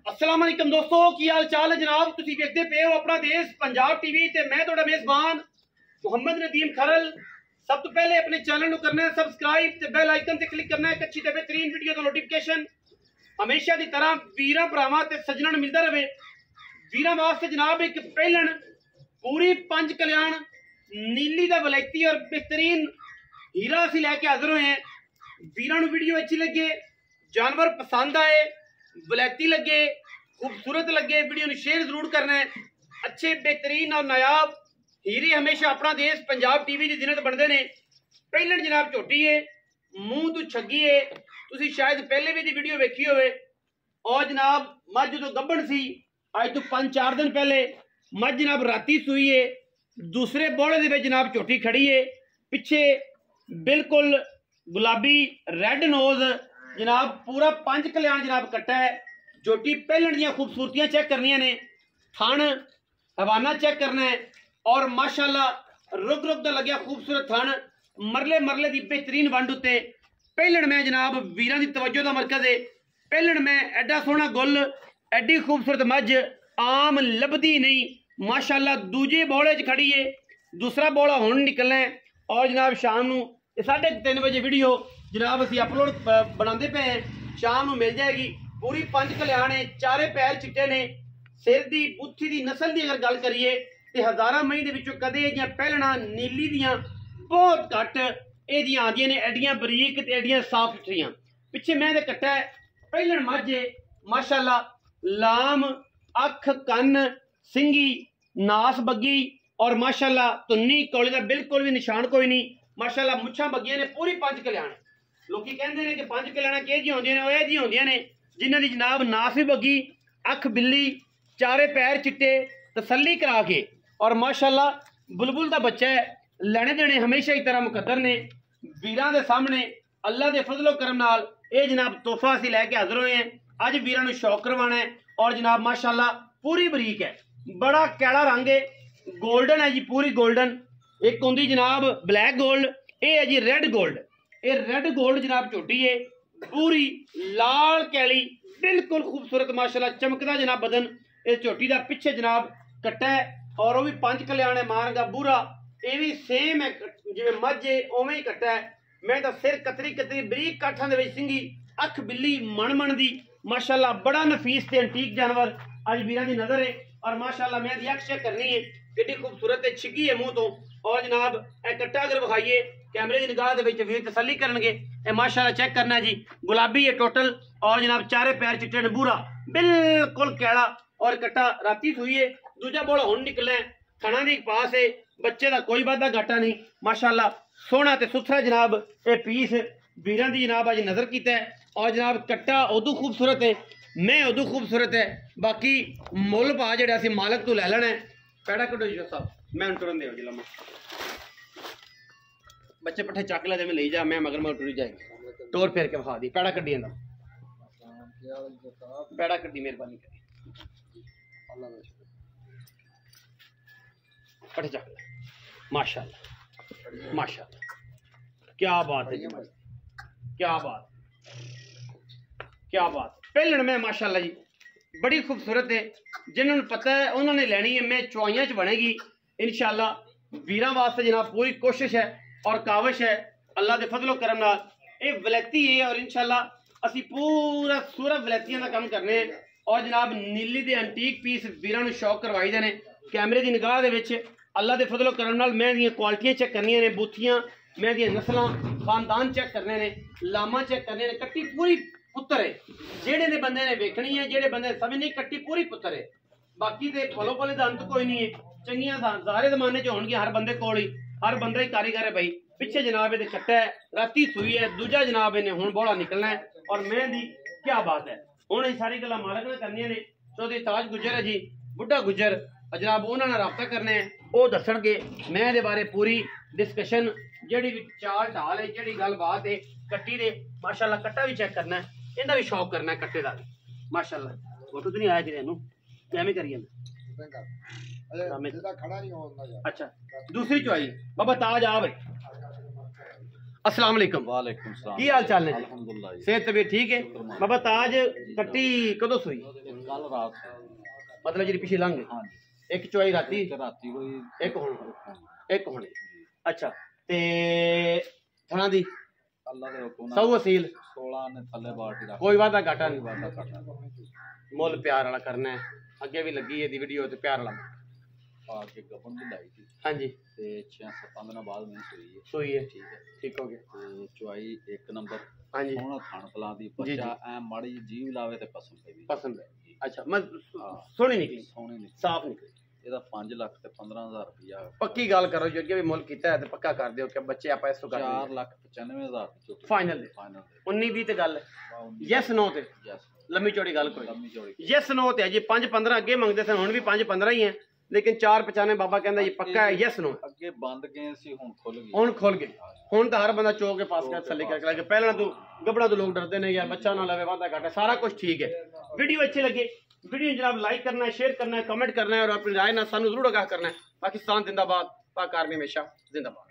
अस्सलाम वालेकुम दोस्तों, की हाल चाल है जनाब। तुसी देखते पे हो अपना देश पंजाब टीवी ते मैं तुहाडा मेजबान मुहम्मद नदीम खरल। सब तो पहले अपने चैनल को करना है सब्सक्राइब ते बेल आइकन ते क्लिक करना है एक अच्छी ते बेहतरीन वीडियो का नोटिफिकेशन हमेशा की तरह वीरां भरावां ते सज्जणां नूं मिलदा रहे। वीरां वास्ते जनाब एक पहलन पूरी पंज कल्याण नीली दा वलैती और बेहतरीन हीरा असीं लैके हाजिर होए हैं। वीरां नूं वीडियो अच्छी लगे, जानवर पसंद आए, वलैती लगे, खूबसूरत लगे, वीडियो ने शेयर जरूर करना है। अच्छे बेहतरीन और नायाब हीरे हमेशा अपना देश पंजाब टीवी की जिन्नत बनते हैं। पहलन जनाब झोटी है, मूँह तो छगी है, तुसी शायद पहले भी दी वीडियो वेखी होवे। और जनाब मझ जो गब्बन सी अज तो 5-4 दिन पहले मझ जनाब राती सूई है। दूसरे बोले दे विच जनाब झोटी खड़ी है, पिछे बिल्कुल गुलाबी रेड नोज जनाब पूरा पंज कल्याण जनाब कट्टा है। झोटी पहलन दियां खूबसूरतियां चेक करनियां ने, थन हवाना चेक करना है और माशाल्लाह रुक रुक दा लग्या खूबसूरत थन, मरले मरले दी बेहतरीन वंड उत्ते पहलन में जनाब वीरां दी तवज्जो दा मरकज है। पहलन में एडा सोहना गुल, एडी खूबसूरत मझ आम लभदी नहीं, माशाल्लाह दूजे बोले च खड़ी है। दूसरा बोला हुण निकलना है और जनाब शाम नूं 3:30 बजे वीडियो जनाब असीं अपलोड बनाते पे हैं, शाम नूं मिल जाएगी। पूरी पंज कल्याण है, चारे पैर चिट्टे ने, सिर दी बुत्थी दी नस्ल की अगर गल करिए तो हज़ारां मई दे विचों कदे इहदियां पहलणां नीली दियां बहुत घट इहदियां आंदियां ने, एडियां बरीक ते एडियां साफ सुथरियां। पिछे मैं ते कट्टा है पहलण मझ है माशाल्लाह, लाम अख कन्न सिंगी नास बग्गी और माशाल्लाह तुन्नी कौली दा बिल्कुल भी निशान कोई नहीं। माशाल्लाह मुछां बग्गियां ने, पूरी पंज कल्याण। लोकी कहंदे ने कि पंज कल्याणां किह जिहियां होंदियां ने, ओह इह जिहियां होंदियां ने जिन्हां दी जनाब नास भी बग्गी, अख बिल्ली, चारे पैर चिट्टे, तसल्ली करा के और माशाल्लाह बुलबुल दा बच्चा है। लैने देने हमेशा ही तरह मुकद्दर ने। वीरां दे सामने अल्लाह दे फजलो करम नाल ये जनाब तोहफा असीं लैके हाजिर होए हैं। अज वीरां नूं शौक करवाना है और जनाब माशाल्लाह पूरी बरीक है, बड़ा कैड़ा रंग है, गोल्डन है जी, पूरी गोल्डन। एक होंदी जनाब ब्लैक गोल्ड, ये है जी रेड गोल्ड। ये रेड गोल्ड जनाब झोटी है, पूरी लाल कैली, बिल्कुल खूबसूरत माशाल्लाह चमकदा जनाब बदन। इस झोटी का पिछे जनाब कट्टा है और वह भी पंज कल्याण है, मारगा बूरा, ये भी सेम है जिवें मझ है उवें ही कट्टा है। मैं तो सिर कतरी कतरी बरीक काठां दे विच सिंगी, अख बिल्ली मन मन दी, माशाल्लाह बड़ा नफीस ते एंटीक जानवर अज वीरां दी नज़र है। और माशाल्लाह मैं दी अख चेक करनी है, कितनी खूबसूरत है, छिगी है मुंह तो। और जनाब ए कट्टा अगर विखाइए कैमरे की निगाह दे विच वीर तसल्ली करनगे। ए माशाल्लाह चेक करना है जी, गुलाबी है टोटल और जनाब चारे पैर चिट्टे ने, बूरा बिल्कुल कैड़ा और कट्टा राती सूई है। दूजा बोला हुण निकलना है, थणा दी पास है, बच्चे का कोई वादा घाटा नहीं, माशाल्लाह सोहना ते सुथरा जनाब ये पीस वीरां दी जनाब अज नज़र कीता है। और जनाब कट्टा उदू खूबसूरत है, मैं उदू खूबसूरत है, बाकी मुल भा जिहड़ा असीं मालक तो लै लेना है। पैड़ा कड्डो जी साहब, मैं टुरन दे जी लम्मा बच्चे पट्ठे चक लै मैं ले जा, मैं मगर मगर टुरी जाएगी, टोर फेर के विखा दी, पैड़ा कड्डी आंदा, पैड़ा कड्डी मेहरबानी करी, पट्ठे चक लै, माशाल्लाह माशाल्लाह, क्या बात है जी, क्या बात क्या बात। पहलन में माशाल्लाह जी बड़ी खूबसूरत है, जिन्होंने पता है उन्होंने लेनी है। मैं चुआइयां च बनेगी इंशाल्लाह। वीरां वास्ते जनाब पूरी कोशिश है और काविश है, अल्लाह के फजलो करम नाल ये वलैती है और इंशाल्लाह असी पूरा सूरा वलैतियां का काम करने हैं। और जनाब नीली दे एंटीक पीस वीरां नूं शौक करवाई देने, कैमरे की निगाह दे विच अल्लाह के फजलो करम नाल मैं दियां क्वालिटियां चेक करनियां ने, बूथियां मैं दियां नस्लां खानदान चेक करने ने, लामा चेक करने ने। कट्टी पूरी पुत्तर है, जेड़े ने बंदे ने वेखनी है, जेड़े बंदे समझ नहीं, कट्टी पूरी पुत्तर है। बाकी दे फलो फले दा अंत कोई नहीं है, चंगियां ज़ाहरे ज़माने च होणगियां, हर बंदे कोल ही, हर बंदा ही कारीगर है भाई। पिछे जनाब ये कट्टा है, राती सूई है, दूजा जनाब इन्हें हुण बोला निकलना है और मैं दी क्या बात है। हुण ये सारी गल्लां मालक ने करनियां ने। चौधरी ताज गुजर है जी, बुढ़ा गुजर, जनाब उन्होंने रब्ता करने हैं, वो दसणगे। मैं दे बारे पूरी डिस्कशन जेड़ी भी चाल ढाल है, जेड़ी गल बात है कट्टी दे, माशाल्लाह कट्टा भी चेक करना है, इनका भी शौक करना है कट्टे का भी माशाल्लाह। फोटो तो नहीं आया तेरे नूं कैमें करिए अच्छा। दूसरी चुआई बाबा ताज आ भाई, अस्सलाम वालेकुम। वालेकुम सलाम। की हाल चाल ने? अल्हम्दुलिल्लाह। सेहत तबीयत ठीक है? बाबा ताज कट्टी कदों सोई? कल रात मतलब जी पिछली लंघ हाँ जी एक चुआई राती ते राती कोई एक हुण जी अच्छा ते थणा दी अल्लाह दे हुक्म सौ नाल वसील 16 ने थल्ले बाल्टी रख कोई वादा घाटा कोई नहीं वादा करना मुल प्यार वाला करना है अगे भी लगी है दी वीडियो ते प्यार वाला आके गबन भी लाई थी हाँ जी ते 6-7 दिन बाद मैंने सोई है ठीक है ठीक हो गया ते चुआई एक नंबर हाँ जी सोना खान पला दी जी, बच्चा ऐ माड़ी जीव लावे ते पसंद पे भी पसंद है अच्छा मैं हाँ। सोनी निकली सोने निकली साफ निकली ਇਹਦਾ 5 ਲੱਖ ਤੇ 15000 ਰੁਪਇਆ पक्की गल करो जो अगे भी मुल कीता है ते पक्का कर दियो कि बच्चे आप इस तो कर 4,95,000 ਦੀ फाइनल दे ਫਾਈਨਲ 19 20 ਤੇ ਗੱਲ ਯੈਸ ਨੋ ਤੇ ਯੈਸ ਲੰਮੀ ਚੌੜੀ ਗੱਲ ਕੋਈ ਲੰਮੀ ਚੌੜੀ ਯੈਸ ਨੋ ਤੇ ਜੀ 5 15 ਅੱਗੇ ਮੰਗਦੇ ਸਨ ਹੁਣ ਵੀ 5 15 ਹੀ ਹੈ लेकिन 495 बाबा कहता ये पक्का है यस नो ਅੱਗੇ ਬੰਦ ਗਏ ਸੀ ਹੁਣ ਖੁੱਲ ਗਈ ਹੁਣ ਖੁੱਲ ਗਏ ਹੁਣ ਤਾਂ ਹਰ ਬੰਦਾ ਚੋਕ ਕੇ ਪਾਸ ਕਰ ਥੱਲੇ ਕਰਕੇ ਲੱਗੇ ਪਹਿਲਾਂ ਤੂੰ ਗੱਬੜਾ ਤੋਂ ਲੋਕ ਡਰਦੇ ਨੇ ਯਾਰ ਬੱਚਾ ਨਾ ਲਵੇ ਵਾਦਾ ਘਾਟਾ ਸਾਰਾ ਕੁਝ ਠੀਕ है वीडियो अच्छी लगे वीडियो जनाब लाइक करना है शेयर करना है कमेंट करना है और अपनी राय ना सानू जरूर आगाह करना है पाकिस्तान जिंदाबाद पाक आर्मी हमेशा जिंदाबाद।